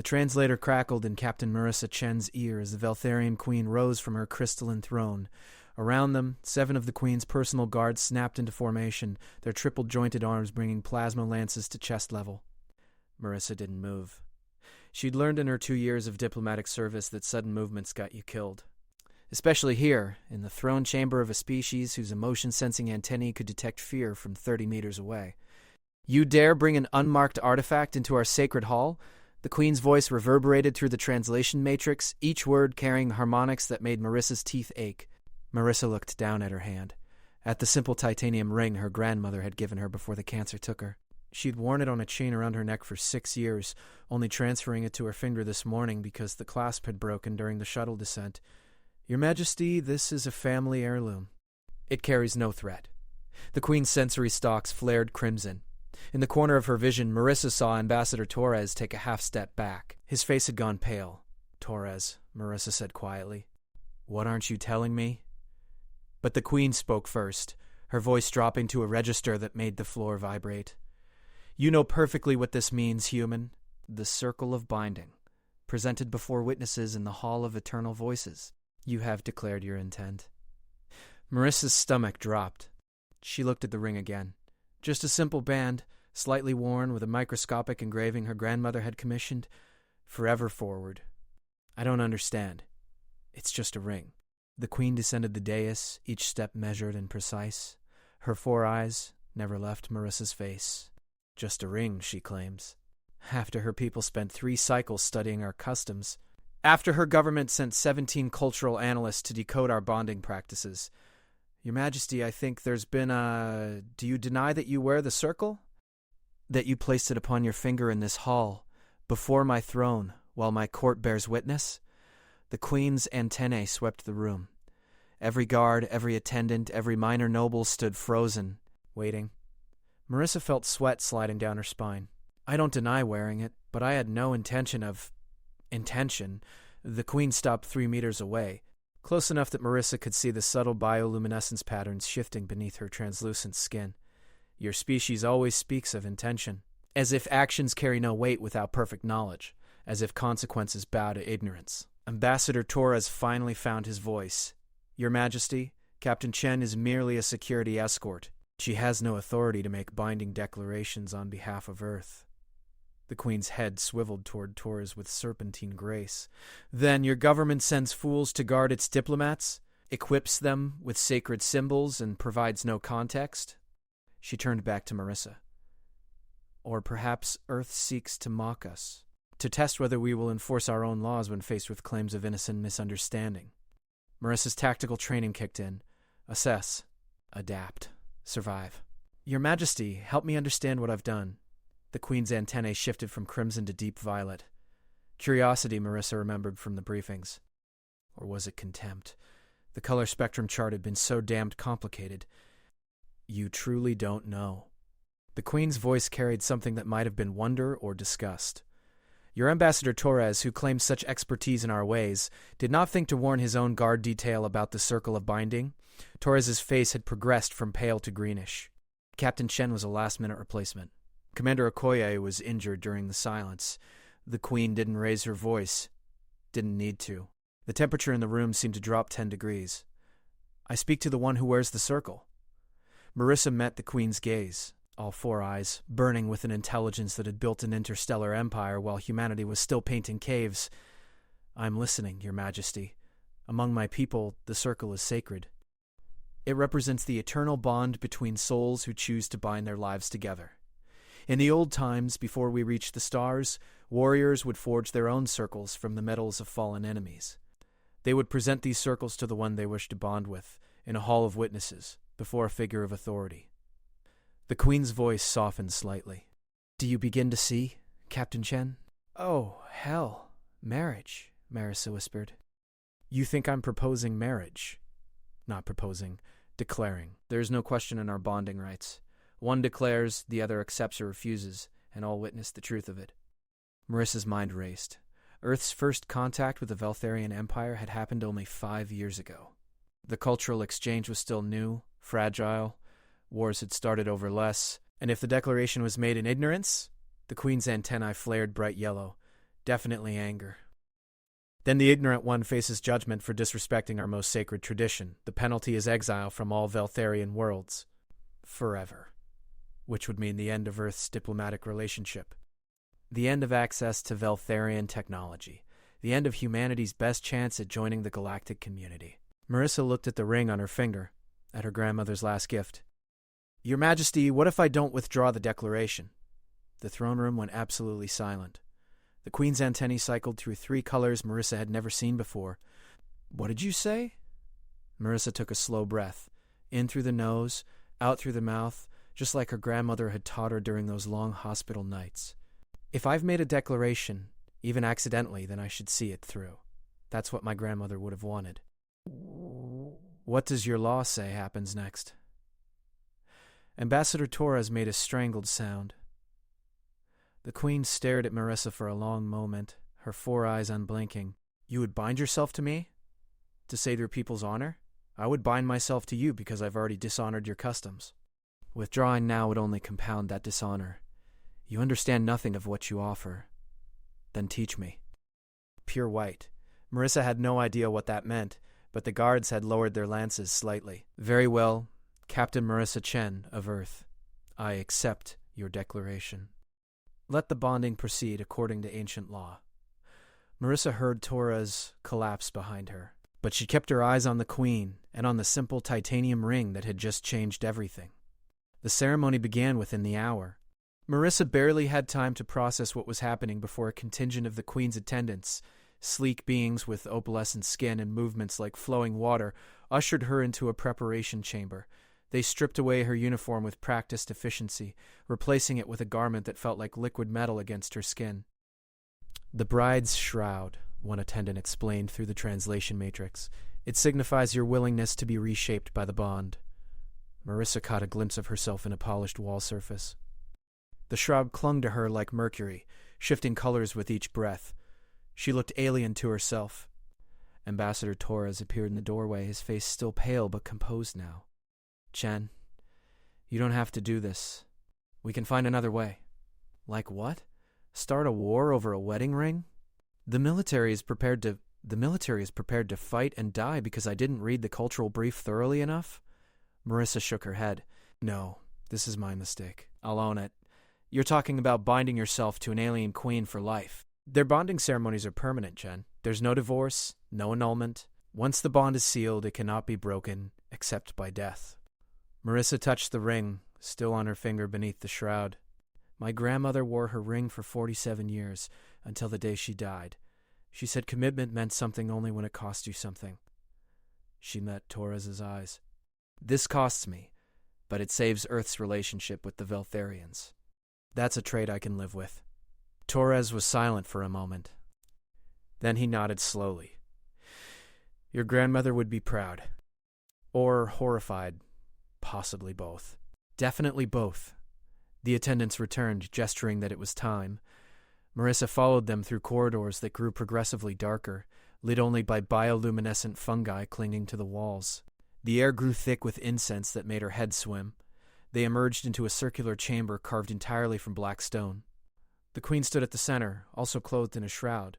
The translator crackled in Captain Marissa Chen's ear as the Veltharian queen rose from her crystalline throne. Around them, 7 of the queen's personal guards snapped into formation, their triple-jointed arms bringing plasma lances to chest level. Marissa didn't move. She'd learned in her 2 years of diplomatic service that sudden movements got you killed. Especially here, in the throne chamber of a species whose emotion-sensing antennae could detect fear from 30 meters away. "You dare bring an unmarked artifact into our sacred hall?" The queen's voice reverberated through the translation matrix, each word carrying harmonics that made Marissa's teeth ache. Marissa looked down at her hand, at the simple titanium ring her grandmother had given her before the cancer took her. She'd worn it on a chain around her neck for 6 years, only transferring it to her finger this morning because the clasp had broken during the shuttle descent. "Your Majesty, this is a family heirloom. It carries no threat." The queen's sensory stalks flared crimson. In the corner of her vision, Marissa saw Ambassador Torres take a half-step back. His face had gone pale. "Torres," Marissa said quietly, "what aren't you telling me?" But the queen spoke first, her voice dropping to a register that made the floor vibrate. "You know perfectly what this means, human. The Circle of Binding, presented before witnesses in the Hall of Eternal Voices. You have declared your intent." Marissa's stomach dropped. She looked at the ring again. Just a simple band, slightly worn with a microscopic engraving her grandmother had commissioned. "Forever forward." "I don't understand. It's just a ring." The queen descended the dais, each step measured and precise. Her 4 eyes never left Marissa's face. "Just a ring," she claims. After her people spent 3 cycles studying our customs. After her government sent 17 cultural analysts to decode our bonding practices. "Your Majesty, I think there's been a... Do you deny that you wear the circle? That you placed it upon your finger in this hall, before my throne, while my court bears witness?" The queen's antennae swept the room. Every guard, every attendant, every minor noble stood frozen, waiting. Marissa felt sweat sliding down her spine. "I don't deny wearing it, but I had no intention of... intention." The queen stopped 3 meters away, close enough that Marissa could see the subtle bioluminescence patterns shifting beneath her translucent skin. "Your species always speaks of intention, as if actions carry no weight without perfect knowledge, as if consequences bow to ignorance." Ambassador Torres finally found his voice. "Your Majesty, Captain Chen is merely a security escort. She has no authority to make binding declarations on behalf of Earth." The queen's head swiveled toward Torres with serpentine grace. "Then your government sends fools to guard its diplomats, equips them with sacred symbols, and provides no context?" She turned back to Marissa. "Or perhaps Earth seeks to mock us, to test whether we will enforce our own laws when faced with claims of innocent misunderstanding." Marissa's tactical training kicked in. Assess, adapt, survive. "Your Majesty, help me understand what I've done." The queen's antennae shifted from crimson to deep violet. Curiosity, Marissa remembered from the briefings. Or was it contempt? The color spectrum chart had been so damned complicated. "You truly don't know." The queen's voice carried something that might have been wonder or disgust. "Your Ambassador Torres, who claims such expertise in our ways, did not think to warn his own guard detail about the Circle of Binding." Torres's face had progressed from pale to greenish. Captain Chen was a last-minute replacement. Commander Okoye was injured during the silence. The queen didn't raise her voice. Didn't need to. The temperature in the room seemed to drop 10 degrees. "I speak to the one who wears the circle." Marissa met the queen's gaze, all 4 eyes, burning with an intelligence that had built an interstellar empire while humanity was still painting caves. "I'm listening, Your Majesty. Among my people, the circle is sacred. It represents the eternal bond between souls who choose to bind their lives together. In the old times, before we reached the stars, warriors would forge their own circles from the metals of fallen enemies. They would present these circles to the one they wished to bond with, in a hall of witnesses, before a figure of authority." The queen's voice softened slightly. "Do you begin to see, Captain Chen?" "Oh, hell. Marriage," Marissa whispered. "You think I'm proposing marriage?" "Not proposing, declaring. There's no question in our bonding rights. One declares, the other accepts or refuses, and all witness the truth of it." Marissa's mind raced. Earth's first contact with the Veltharian Empire had happened only 5 years ago. The cultural exchange was still new, fragile. Wars had started over less, and if the declaration was made in ignorance, the queen's antennae flared bright yellow. Definitely anger. Then the ignorant one faces judgment for disrespecting our most sacred tradition. The penalty is exile from all Veltharian worlds. Forever. Which would mean the end of Earth's diplomatic relationship. The end of access to Veltharian technology. The end of humanity's best chance at joining the galactic community. Marissa looked at the ring on her finger, at her grandmother's last gift. Your Majesty, what if I don't withdraw the declaration? The throne room went absolutely silent. The Queen's antennae cycled through 3 colors Marissa had never seen before. What did you say? Marissa took a slow breath, in through the nose, out through the mouth, just like her grandmother had taught her during those long hospital nights. If I've made a declaration, even accidentally, then I should see it through. That's what my grandmother would have wanted. What does your law say happens next? Ambassador Torres made a strangled sound. The Queen stared at Marissa for a long moment, her 4 eyes unblinking. You would bind yourself to me? To save your people's honor? I would bind myself to you because I've already dishonored your customs. Withdrawing now would only compound that dishonor. You understand nothing of what you offer. Then teach me. Pure white. Marissa had no idea what that meant, but the guards had lowered their lances slightly. Very well, Captain Marissa Chen of Earth. I accept your declaration. Let the bonding proceed according to ancient law. Marissa heard Torres collapse behind her, but she kept her eyes on the Queen and on the simple titanium ring that had just changed everything. The ceremony began within the hour. Marissa barely had time to process what was happening before a contingent of the Queen's attendants, sleek beings with opalescent skin and movements like flowing water, ushered her into a preparation chamber. They stripped away her uniform with practiced efficiency, replacing it with a garment that felt like liquid metal against her skin. The bride's shroud, one attendant explained through the translation matrix. It signifies your willingness to be reshaped by the bond. Marissa caught a glimpse of herself in a polished wall surface. The shroud clung to her like mercury, shifting colors with each breath. She looked alien to herself. Ambassador Torres appeared in the doorway, his face still pale but composed now. Chen, you don't have to do this. We can find another way. Like what? Start a war over a wedding ring? The military is prepared to fight and die because I didn't read the cultural brief thoroughly enough? Marissa shook her head. No, this is my mistake. I'll own it. You're talking about binding yourself to an alien queen for life. Their bonding ceremonies are permanent, Chen. There's no divorce, no annulment. Once the bond is sealed, it cannot be broken, except by death. Marissa touched the ring, still on her finger beneath the shroud. My grandmother wore her ring for 47 years, until the day she died. She said commitment meant something only when it cost you something. She met Torres's eyes. This costs me, but it saves Earth's relationship with the Veltharians. That's a trait I can live with. Torres was silent for a moment. Then he nodded slowly. Your grandmother would be proud. Or horrified. Possibly both. Definitely both. The attendants returned, gesturing that it was time. Marissa followed them through corridors that grew progressively darker, lit only by bioluminescent fungi clinging to the walls. The air grew thick with incense that made her head swim. They emerged into a circular chamber carved entirely from black stone. The Queen stood at the center, also clothed in a shroud,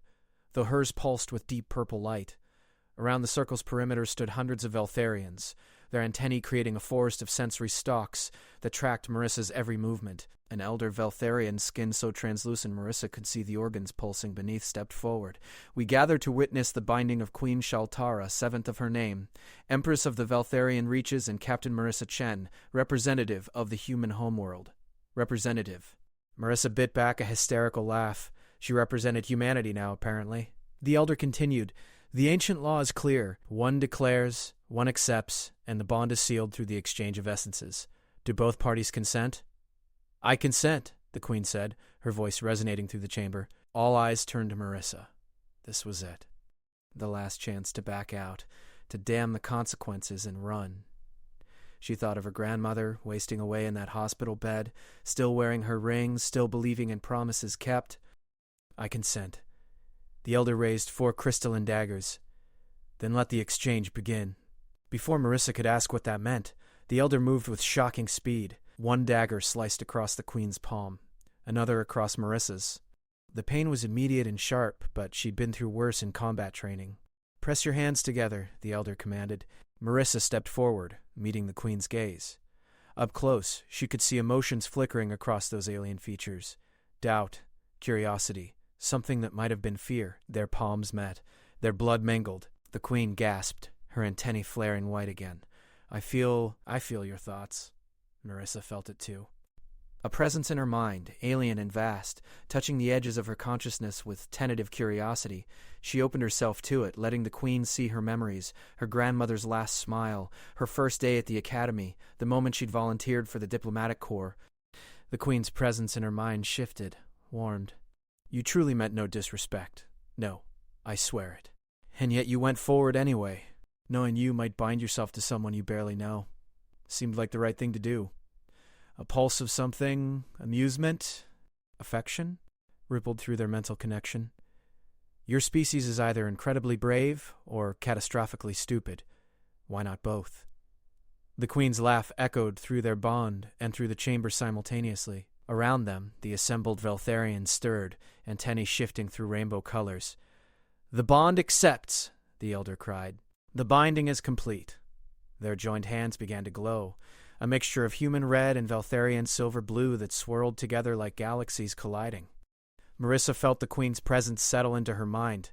though hers pulsed with deep purple light. Around the circle's perimeter stood hundreds of Veltharians, their antennae creating a forest of sensory stalks that tracked Marissa's every movement. An elder Veltharian, skin so translucent Marissa could see the organs pulsing beneath, stepped forward. We gather to witness the binding of Queen Shaltara, 7th of her name, Empress of the Veltharian Reaches, and Captain Marissa Chen, representative of the human homeworld. Representative. Marissa bit back a hysterical laugh. She represented humanity now, apparently. The elder continued, The ancient law is clear. One declares, one accepts, and the bond is sealed through the exchange of essences. Do both parties consent? I consent, the Queen said, her voice resonating through the chamber. All eyes turned to Marissa. This was it. The last chance to back out, to damn the consequences and run. She thought of her grandmother, wasting away in that hospital bed, still wearing her ring, still believing in promises kept. I consent. The elder raised 4 crystalline daggers. Then let the exchange begin. Before Marissa could ask what that meant, the elder moved with shocking speed. One dagger sliced across the Queen's palm, another across Marissa's. The pain was immediate and sharp, but she'd been through worse in combat training. "Press your hands together," the elder commanded. Marissa stepped forward, meeting the Queen's gaze. Up close, she could see emotions flickering across those alien features. Doubt, curiosity, something that might have been fear. Their palms met. Their blood mingled. The Queen gasped, her antennae flaring white again. I feel your thoughts." Marissa felt it too. A presence in her mind, alien and vast, touching the edges of her consciousness with tentative curiosity. She opened herself to it, letting the Queen see her memories, her grandmother's last smile, her first day at the academy, the moment she'd volunteered for the diplomatic corps. The Queen's presence in her mind shifted, warmed. "You truly meant no disrespect. No, I swear it. And yet you went forward anyway, knowing you might bind yourself to someone you barely know. Seemed like the right thing to do. A pulse of something, amusement, affection, rippled through their mental connection. Your species is either incredibly brave or catastrophically stupid. Why not both?" The Queen's laugh echoed through their bond and through the chamber simultaneously. Around them, the assembled Veltharians stirred, antennae shifting through rainbow colors. "The bond accepts," the elder cried. "The binding is complete." Their joined hands began to glow, a mixture of human red and Veltharian silver blue that swirled together like galaxies colliding. Marissa felt the Queen's presence settle into her mind.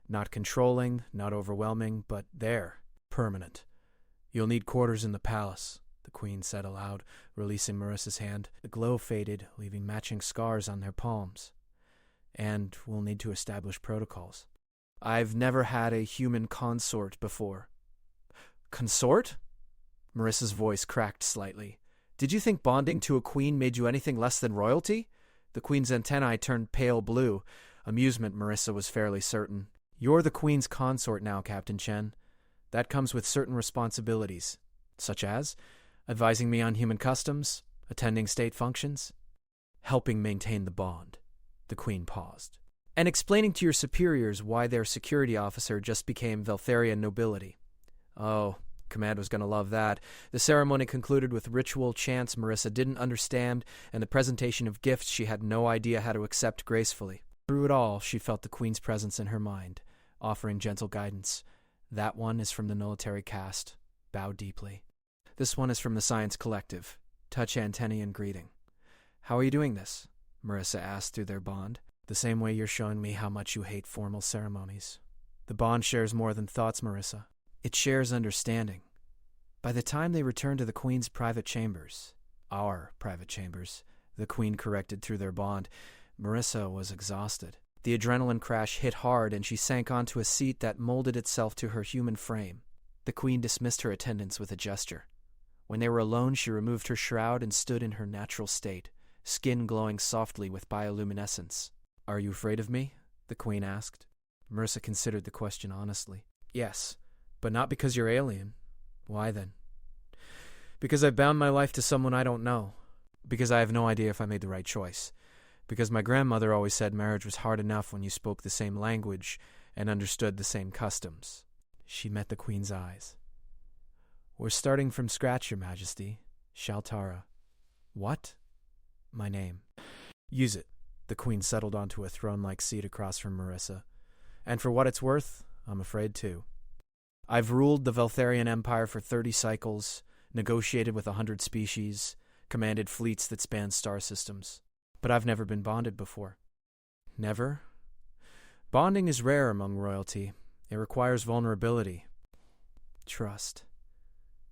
Not controlling, not overwhelming, but there, permanent. "You'll need quarters in the palace," the Queen said aloud, releasing Marissa's hand. The glow faded, leaving matching scars on their palms. "And we'll need to establish protocols. I've never had a human consort before." "Consort?" Marissa's voice cracked slightly. "Did you think bonding to a queen made you anything less than royalty?" The Queen's antennae turned pale blue. Amusement, Marissa was fairly certain. "You're the Queen's consort now, Captain Chen. That comes with certain responsibilities, such as advising me on human customs, attending state functions, helping maintain the bond." The Queen paused. "And explaining to your superiors why their security officer just became Veltharian nobility." "Oh, Command was going to love that." The ceremony concluded with ritual chants Marissa didn't understand and the presentation of gifts she had no idea how to accept gracefully. Through it all, she felt the Queen's presence in her mind, offering gentle guidance. "That one is from the military caste. Bow deeply. This one is from the science collective. Touch antennae in greeting." "How are you doing this?" Marissa asked through their bond. "The same way you're showing me how much you hate formal ceremonies." "The bond shares more than thoughts, Marissa. It shares understanding." By the time they returned to the Queen's private chambers, our private chambers, the Queen corrected through their bond, Marissa was exhausted. The adrenaline crash hit hard and she sank onto a seat that molded itself to her human frame. The Queen dismissed her attendants with a gesture. When they were alone, she removed her shroud and stood in her natural state, skin glowing softly with bioluminescence. "Are you afraid of me?" the Queen asked. Marissa considered the question honestly. "Yes, but not because you're alien." "Why then?" "Because I've bound my life to someone I don't know. Because I have no idea if I made the right choice. Because my grandmother always said marriage was hard enough when you spoke the same language and understood the same customs." She met the Queen's eyes. "We're starting from scratch, Your Majesty. Shaltara." "What?" "My name." "Use it." The Queen settled onto a throne-like seat across from Marissa. "And for what it's worth, I'm afraid too. I've ruled the Veltharian Empire for 30 cycles, negotiated with 100 species, commanded fleets that span star systems. But I've never been bonded before." "Never?" "Bonding is rare among royalty. It requires vulnerability. Trust.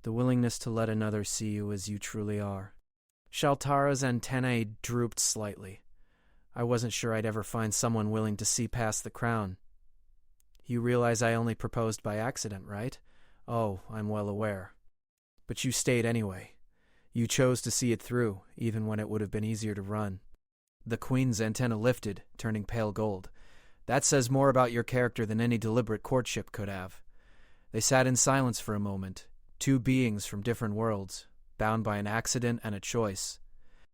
The willingness to let another see you as you truly are." Shaltara's antennae drooped slightly. "I wasn't sure I'd ever find someone willing to see past the crown." "You realize I only proposed by accident, right?" "Oh, I'm well aware. But you stayed anyway. You chose to see it through, even when it would have been easier to run." The Queen's antenna lifted, turning pale gold. "That says more about your character than any deliberate courtship could have." They sat in silence for a moment, two beings from different worlds, bound by an accident and a choice.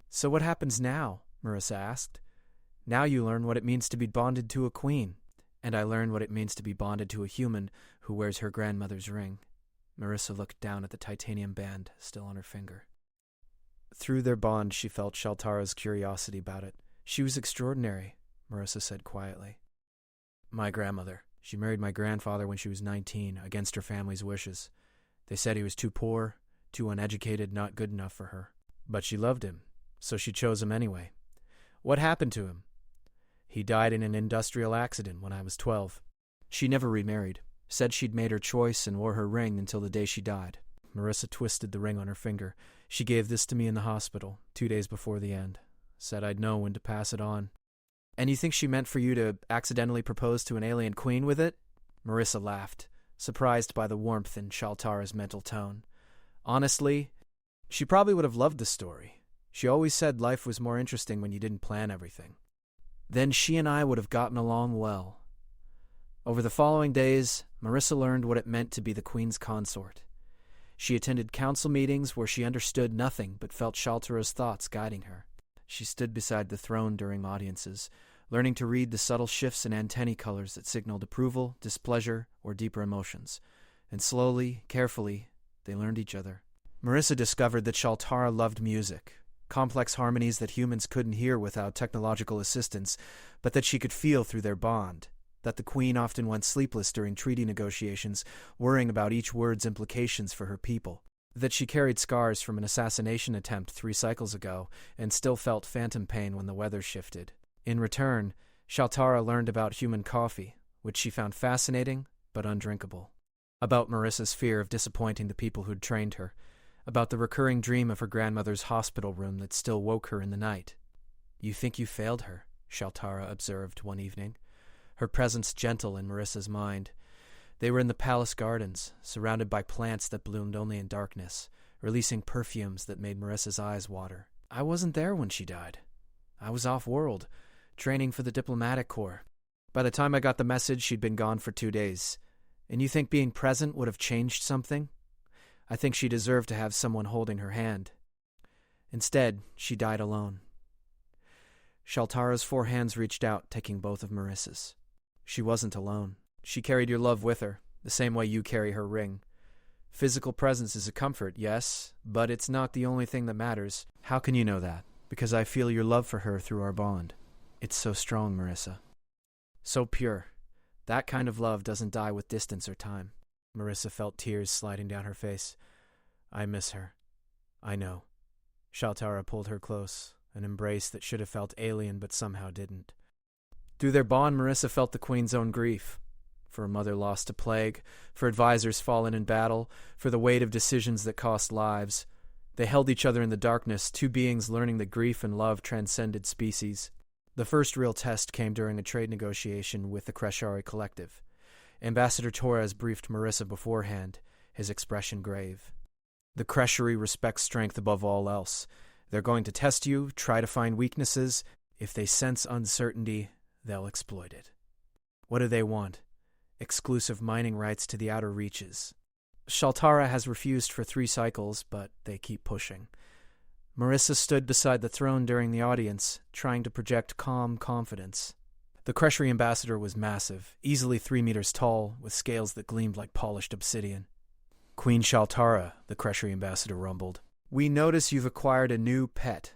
"So what happens now?" Marissa asked. "Now you learn what it means to be bonded to a queen. And I learned what it means to be bonded to a human who wears her grandmother's ring." Marissa looked down at the titanium band still on her finger. Through their bond, she felt Shaltara's curiosity about it. She was extraordinary. Marissa said quietly. My grandmother. She married my grandfather when she was 19, against her family's wishes. They said he was too poor, too uneducated, not good enough for her. But she loved him, so she chose him anyway. What happened to him? He died in an industrial accident when I was 12. She never remarried. Said she'd made her choice and wore her ring until the day she died. Marissa twisted the ring on her finger. She gave this to me in the hospital, 2 days before the end. Said I'd know when to pass it on. And you think she meant for you to accidentally propose to an alien queen with it? Marissa laughed, surprised by the warmth in Shaltara's mental tone. Honestly, she probably would have loved the story. She always said life was more interesting when you didn't plan everything. Then she and I would have gotten along well. Over the following days, Marissa learned what it meant to be the Queen's consort. She attended council meetings where she understood nothing but felt Shaltara's thoughts guiding her. She stood beside the throne during audiences, learning to read the subtle shifts in antennae colors that signaled approval, displeasure, or deeper emotions. And slowly, carefully, they learned each other. Marissa discovered that Shaltara loved music, complex harmonies that humans couldn't hear without technological assistance, but that she could feel through their bond. That the Queen often went sleepless during treaty negotiations, worrying about each word's implications for her people. That she carried scars from an assassination attempt 3 cycles ago, and still felt phantom pain when the weather shifted. In return, Shaltara learned about human coffee, which she found fascinating but undrinkable. About Marissa's fear of disappointing the people who'd trained her. About the recurring dream of her grandmother's hospital room that still woke her in the night. You think you failed her, Shaltara observed one evening, her presence gentle in Marissa's mind. They were in the palace gardens, surrounded by plants that bloomed only in darkness, releasing perfumes that made Marissa's eyes water. I wasn't there when she died. I was off-world, training for the diplomatic corps. By the time I got the message, she'd been gone for 2 days. And you think being present would have changed something? I think she deserved to have someone holding her hand. Instead, she died alone. Shaltara's 4 hands reached out, taking both of Marissa's. She wasn't alone. She carried your love with her, the same way you carry her ring. Physical presence is a comfort, yes, but it's not the only thing that matters. How can you know that? Because I feel your love for her through our bond. It's so strong, Marissa. So pure. That kind of love doesn't die with distance or time. Marissa felt tears sliding down her face. I miss her. I know. Shaltara pulled her close, an embrace that should have felt alien but somehow didn't. Through their bond, Marissa felt the Queen's own grief. For a mother lost to plague, for advisors fallen in battle, for the weight of decisions that cost lives. They held each other in the darkness, 2 beings learning that grief and love transcended species. The first real test came during a trade negotiation with the Kreshari Collective. Ambassador Torres briefed Marissa beforehand, his expression grave. The Kreshari respects strength above all else. They're going to test you, try to find weaknesses. If they sense uncertainty, they'll exploit it. What do they want? Exclusive mining rights to the outer reaches. Shaltara has refused for 3 cycles, but they keep pushing. Marissa stood beside the throne during the audience, trying to project calm confidence. The Kreshari ambassador was massive, easily 3 meters tall, with scales that gleamed like polished obsidian. Queen Shaltara, the Kreshari ambassador rumbled. We notice you've acquired a new pet.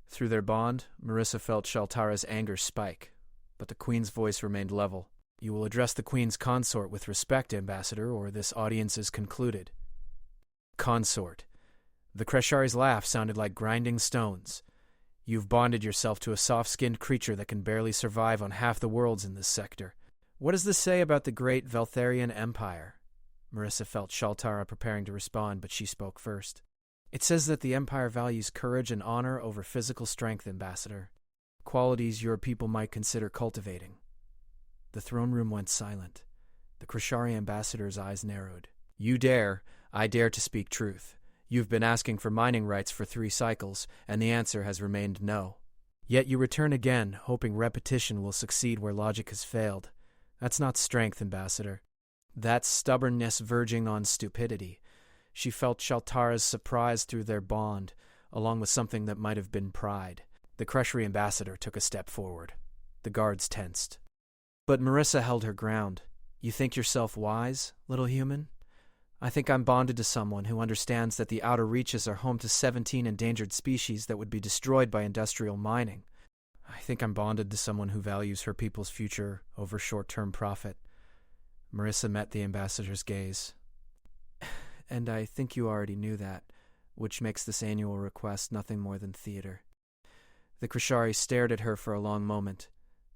Through their bond, Marissa felt Shaltara's anger spike, but the Queen's voice remained level. You will address the Queen's consort with respect, Ambassador, or this audience is concluded. Consort. The Kreshari's laugh sounded like grinding stones. You've bonded yourself to a soft-skinned creature that can barely survive on half the worlds in this sector. What does this say about the great Veltharian Empire? Marissa felt Shaltara preparing to respond, but she spoke first. It says that the Empire values courage and honor over physical strength, Ambassador. Qualities your people might consider cultivating. The throne room went silent. The Kreshari ambassador's eyes narrowed. You dare, I dare to speak truth. You've been asking for mining rights for 3 cycles, and the answer has remained no. Yet you return again, hoping repetition will succeed where logic has failed. That's not strength, Ambassador. That's stubbornness verging on stupidity. She felt Shaltara's surprise through their bond, along with something that might have been pride. The Kreshari ambassador took a step forward. The guards tensed. But Marissa held her ground. You think yourself wise, little human? I think I'm bonded to someone who understands that the outer reaches are home to 17 endangered species that would be destroyed by industrial mining. I think I'm bonded to someone who values her people's future over short-term profit. Marissa met the ambassador's gaze. And I think you already knew that, which makes this annual request nothing more than theater. The Krishari stared at her for a long moment.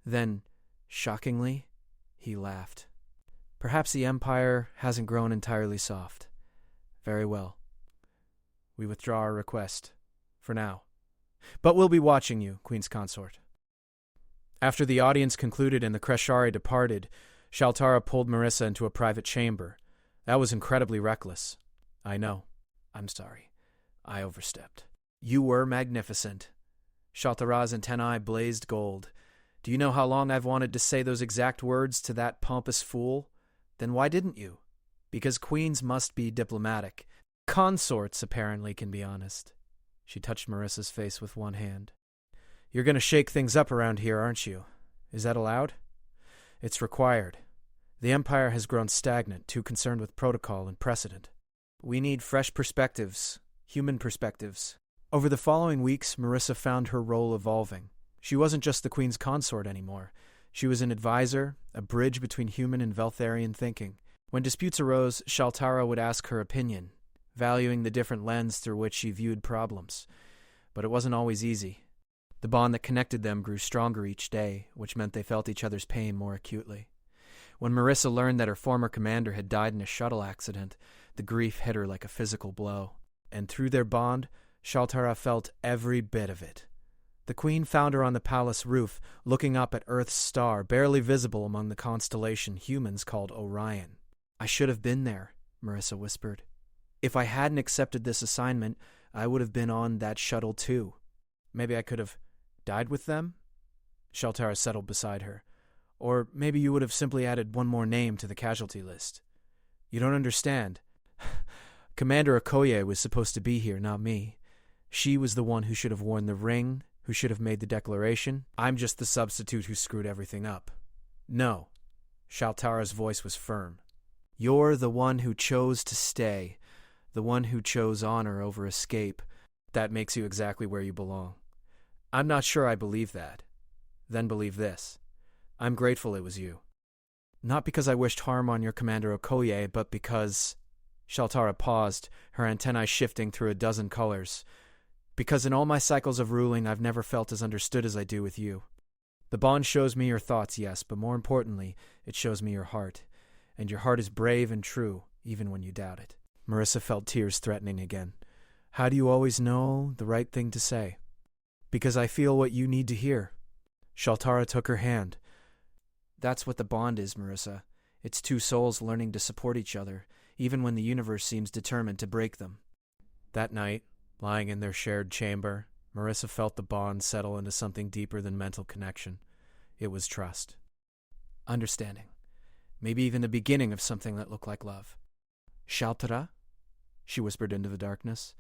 Then, shockingly, he laughed. Perhaps the Empire hasn't grown entirely soft. Very well. We withdraw our request. For now. But we'll be watching you, Queen's Consort. After the audience concluded and the Krishari departed, Shaltara pulled Marissa into a private chamber. That was incredibly reckless. I know. I'm sorry. I overstepped. You were magnificent. Shaltara's antennae blazed gold. Do you know how long I've wanted to say those exact words to that pompous fool? Then why didn't you? Because queens must be diplomatic. Consorts, apparently, can be honest. She touched Marissa's face with one hand. You're going to shake things up around here, aren't you? Is that allowed? It's required. The Empire has grown stagnant, too concerned with protocol and precedent. We need fresh perspectives, human perspectives. Over the following weeks, Marissa found her role evolving. She wasn't just the Queen's Consort anymore. She was an advisor, a bridge between human and Veltharian thinking. When disputes arose, Shaltara would ask her opinion, valuing the different lens through which she viewed problems. But it wasn't always easy. The bond that connected them grew stronger each day, which meant they felt each other's pain more acutely. When Marissa learned that her former commander had died in a shuttle accident, the grief hit her like a physical blow. And through their bond, Shaltara felt every bit of it. The Queen found her on the palace roof, looking up at Earth's star, barely visible among the constellation humans called Orion. I should have been there, Marissa whispered. If I hadn't accepted this assignment, I would have been on that shuttle too. Maybe I could have died with them? Shaltara settled beside her. Or maybe you would have simply added one more name to the casualty list. You don't understand. Commander Okoye was supposed to be here, not me. She was the one who should have worn the ring, who should have made the declaration. I'm just the substitute who screwed everything up. No. Shaltara's voice was firm. You're the one who chose to stay, the one who chose honor over escape. That makes you exactly where you belong. I'm not sure I believe that. Then believe this. I'm grateful it was you. Not because I wished harm on your Commander Okoye, but because... Shaltara paused, her antennae shifting through a dozen colors. Because in all my cycles of ruling, I've never felt as understood as I do with you. The bond shows me your thoughts, yes, but more importantly, it shows me your heart. And your heart is brave and true, even when you doubt it. Marissa felt tears threatening again. How do you always know the right thing to say? Because I feel what you need to hear. Shaltara took her hand. That's what the bond is, Marissa. It's two souls learning to support each other, even when the universe seems determined to break them. That night, lying in their shared chamber, Marissa felt the bond settle into something deeper than mental connection. It was trust. Understanding. Maybe even the beginning of something that looked like love. Shaltara? She whispered into the darkness.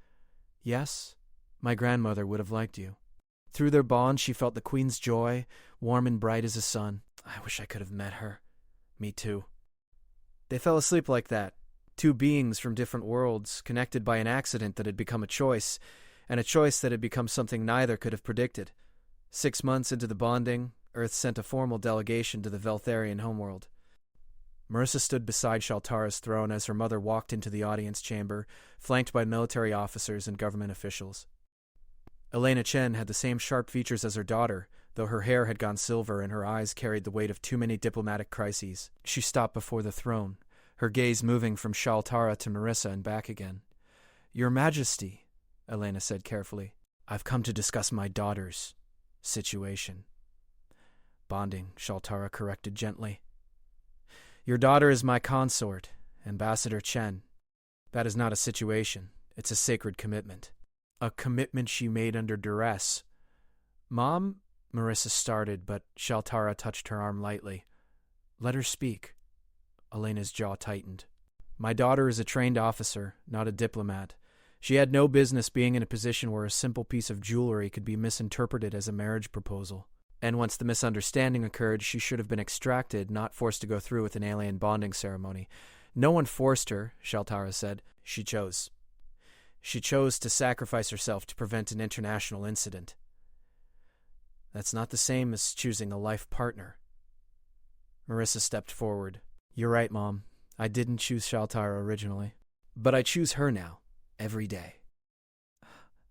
Yes, my grandmother would have liked you. Through their bond, she felt the Queen's joy, warm and bright as a sun. I wish I could have met her. Me too. They fell asleep like that. Two beings from different worlds, connected by an accident that had become a choice, and a choice that had become something neither could have predicted. 6 months into the bonding, Earth sent a formal delegation to the Veltharian homeworld. Marissa stood beside Shaltara's throne as her mother walked into the audience chamber, flanked by military officers and government officials. Elena Chen had the same sharp features as her daughter, though her hair had gone silver and her eyes carried the weight of too many diplomatic crises. She stopped before the throne, her gaze moving from Shaltara to Marissa and back again. Your Majesty, Elena said carefully, I've come to discuss my daughter's situation. Bonding, Shaltara corrected gently. Your daughter is my consort, Ambassador Chen. That is not a situation. It's a sacred commitment. A commitment she made under duress. Mom? Marissa started, but Shaltara touched her arm lightly. Let her speak. Elena's jaw tightened. My daughter is a trained officer, not a diplomat. She had no business being in a position where a simple piece of jewelry could be misinterpreted as a marriage proposal. And once the misunderstanding occurred, she should have been extracted, not forced to go through with an alien bonding ceremony. No one forced her, Shaltara said. She chose. She chose to sacrifice herself to prevent an international incident. That's not the same as choosing a life partner. Marissa stepped forward. You're right, Mom. I didn't choose Shaltara originally. But I choose her now, every day.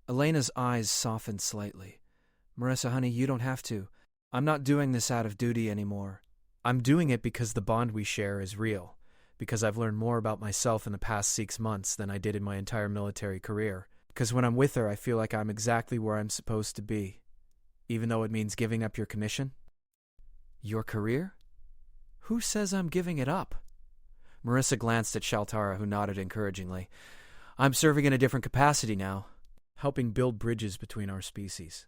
Elena's eyes softened slightly. Marissa, honey, you don't have to. I'm not doing this out of duty anymore. I'm doing it because the bond we share is real, because I've learned more about myself in the past 6 months than I did in my entire military career. Because when I'm with her, I feel like I'm exactly where I'm supposed to be, even though it means giving up your commission. Your career? Who says I'm giving it up? Marissa glanced at Shaltara, who nodded encouragingly. I'm serving in a different capacity now, helping build bridges between our species.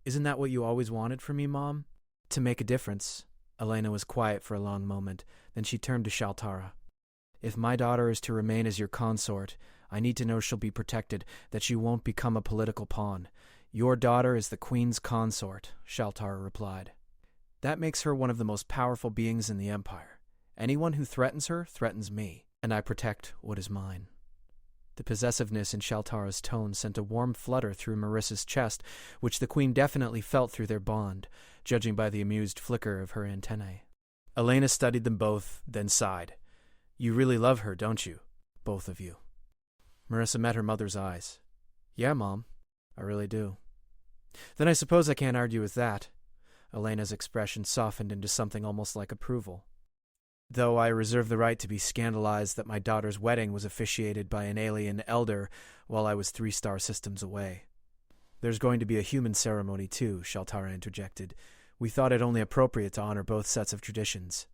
Isn't that what you always wanted from me, Mom? To make a difference. Elena was quiet for a long moment. Then she turned to Shaltara. If my daughter is to remain as your consort, I need to know she'll be protected, that she won't become a political pawn. Your daughter is the Queen's consort, Shaltara replied. That makes her one of the most powerful beings in the Empire. Anyone who threatens her threatens me, and I protect what is mine. The possessiveness in Shaltara's tone sent a warm flutter through Marissa's chest, which the Queen definitely felt through their bond, judging by the amused flicker of her antennae. Elena studied them both, then sighed. You really love her, don't you? Both of you. Marissa met her mother's eyes. Yeah, Mom, I really do. Then I suppose I can't argue with that. Elena's expression softened into something almost like approval. Though I reserve the right to be scandalized that my daughter's wedding was officiated by an alien elder while I was 3-star systems away. There's going to be a human ceremony too, Shaltara interjected. We thought it only appropriate to honor both sets of traditions.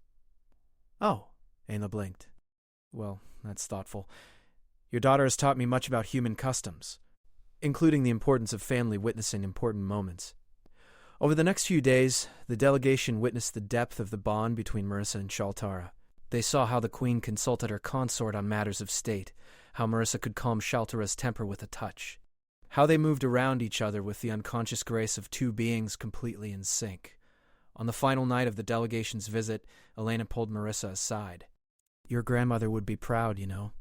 Oh, Aina blinked. Well, that's thoughtful. Your daughter has taught me much about human customs, including the importance of family witnessing important moments. Over the next few days, the delegation witnessed the depth of the bond between Marissa and Shaltara. They saw how the Queen consulted her consort on matters of state, how Marissa could calm Shaltara's temper with a touch, how they moved around each other with the unconscious grace of two beings completely in sync. On the final night of the delegation's visit, Elena pulled Marissa aside. Your grandmother would be proud, you know.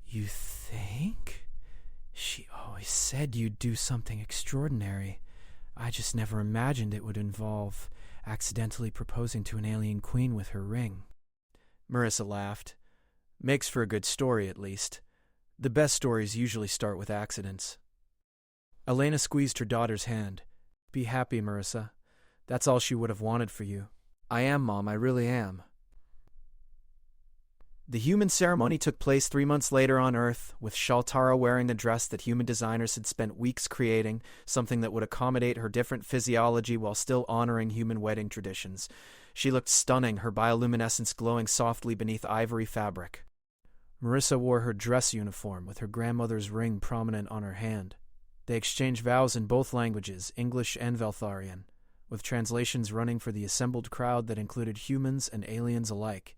You think? She always said you'd do something extraordinary. I just never imagined it would involve accidentally proposing to an alien queen with her ring. Marissa laughed. Makes for a good story, at least. The best stories usually start with accidents. Elena squeezed her daughter's hand. Be happy, Marissa. That's all she would have wanted for you. I am, Mom, I really am. The human ceremony took place 3 months later on Earth, with Shaltara wearing the dress that human designers had spent weeks creating, something that would accommodate her different physiology while still honoring human wedding traditions. She looked stunning, her bioluminescence glowing softly beneath ivory fabric. Marissa wore her dress uniform, with her grandmother's ring prominent on her hand. They exchanged vows in both languages, English and Veltharian, with translations running for the assembled crowd that included humans and aliens alike.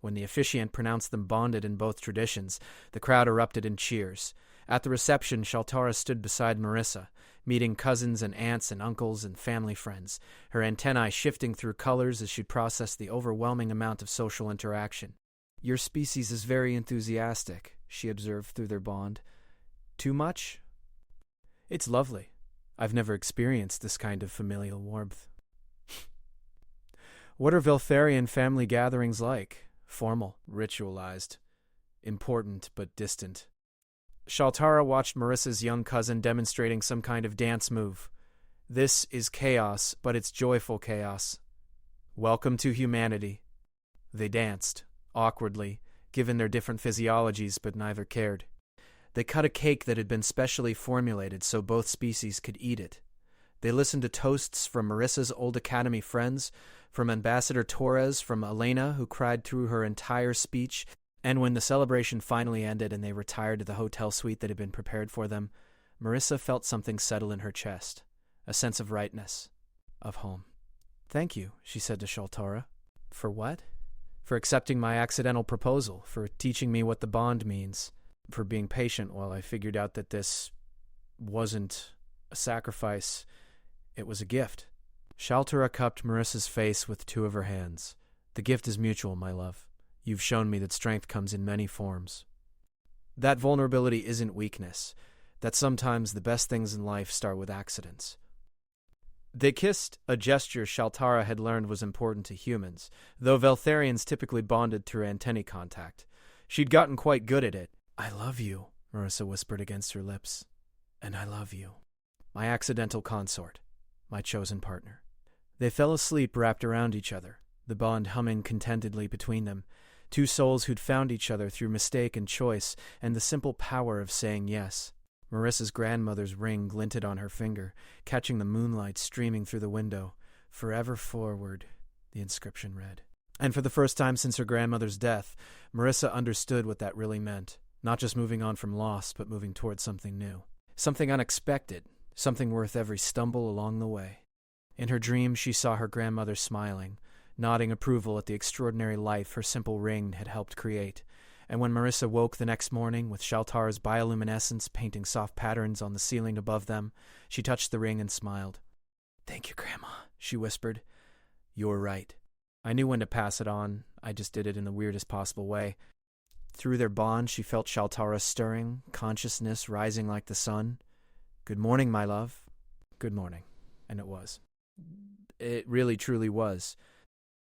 When the officiant pronounced them bonded in both traditions, the crowd erupted in cheers. At the reception, Shaltara stood beside Marissa, meeting cousins and aunts and uncles and family friends, her antennae shifting through colors as she processed the overwhelming amount of social interaction. Your species is very enthusiastic, she observed through their bond. Too much? It's lovely. I've never experienced this kind of familial warmth. What are Veltharian family gatherings like? Formal, ritualized, important but distant. Shaltara watched Marissa's young cousin demonstrating some kind of dance move. This is chaos, but it's joyful chaos. Welcome to humanity. They danced, awkwardly, given their different physiologies, but neither cared. They cut a cake that had been specially formulated so both species could eat it. They listened to toasts from Marissa's old academy friends, from Ambassador Torres, from Elena, who cried through her entire speech, and when the celebration finally ended and they retired to the hotel suite that had been prepared for them, Marissa felt something settle in her chest, a sense of rightness, of home. Thank you, she said to Shaltara. For what? For accepting my accidental proposal, for teaching me what the bond means, for being patient while I figured out that this wasn't a sacrifice, it was a gift. Shaltara cupped Marissa's face with 2 of her hands. The gift is mutual, my love. You've shown me that strength comes in many forms. That vulnerability isn't weakness, that sometimes the best things in life start with accidents. They kissed, a gesture Shaltara had learned was important to humans, though Veltharians typically bonded through antennae contact. She'd gotten quite good at it. "I love you," Marissa whispered against her lips. "And I love you. My accidental consort. My chosen partner." They fell asleep wrapped around each other, the bond humming contentedly between them. Two souls who'd found each other through mistake and choice, and the simple power of saying yes. Marissa's grandmother's ring glinted on her finger, catching the moonlight streaming through the window. "Forever forward," the inscription read. And for the first time since her grandmother's death, Marissa understood what that really meant. Not just moving on from loss, but moving towards something new. Something unexpected, something worth every stumble along the way. In her dream, she saw her grandmother smiling, nodding approval at the extraordinary life her simple ring had helped create. And when Marissa woke the next morning with Shaltara's bioluminescence painting soft patterns on the ceiling above them, she touched the ring and smiled. "Thank you, Grandma," she whispered. "You're right. I knew when to pass it on. I just did it in the weirdest possible way." Through their bond, she felt Shaltara stirring, consciousness rising like the sun. "Good morning, my love." Good morning. And it was. It really, truly was.